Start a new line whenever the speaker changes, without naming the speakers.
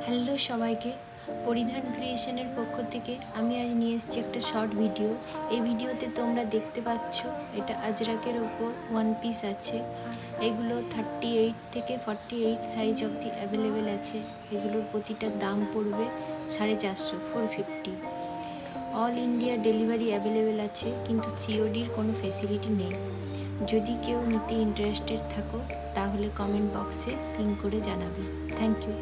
Hello সবাইকে, পরিধান ক্রিয়েশনের পক্ষ থেকে আমি আজ নিয়ে এসেছি একটা শর্ট ভিডিও। এই ভিডিওতে তোমরা দেখতে পাচ্ছ এটা আজরাকের ওপর ওয়ান পিস আছে। এগুলো 38 থেকে 48 সাইজ অবধি অ্যাভেলেবেল আছে। এগুলোর প্রতিটার দাম পড়বে 450, 450। অল ইন্ডিয়া ডেলিভারি অ্যাভেলেবেল আছে, কিন্তু সিওডির কোনো ফেসিলিটি নেই। যদি কেউ নিতে ইন্টারেস্টেড থাকো তাহলে কমেন্ট বক্সে লিঙ্ক করে জানাবে। Thank you.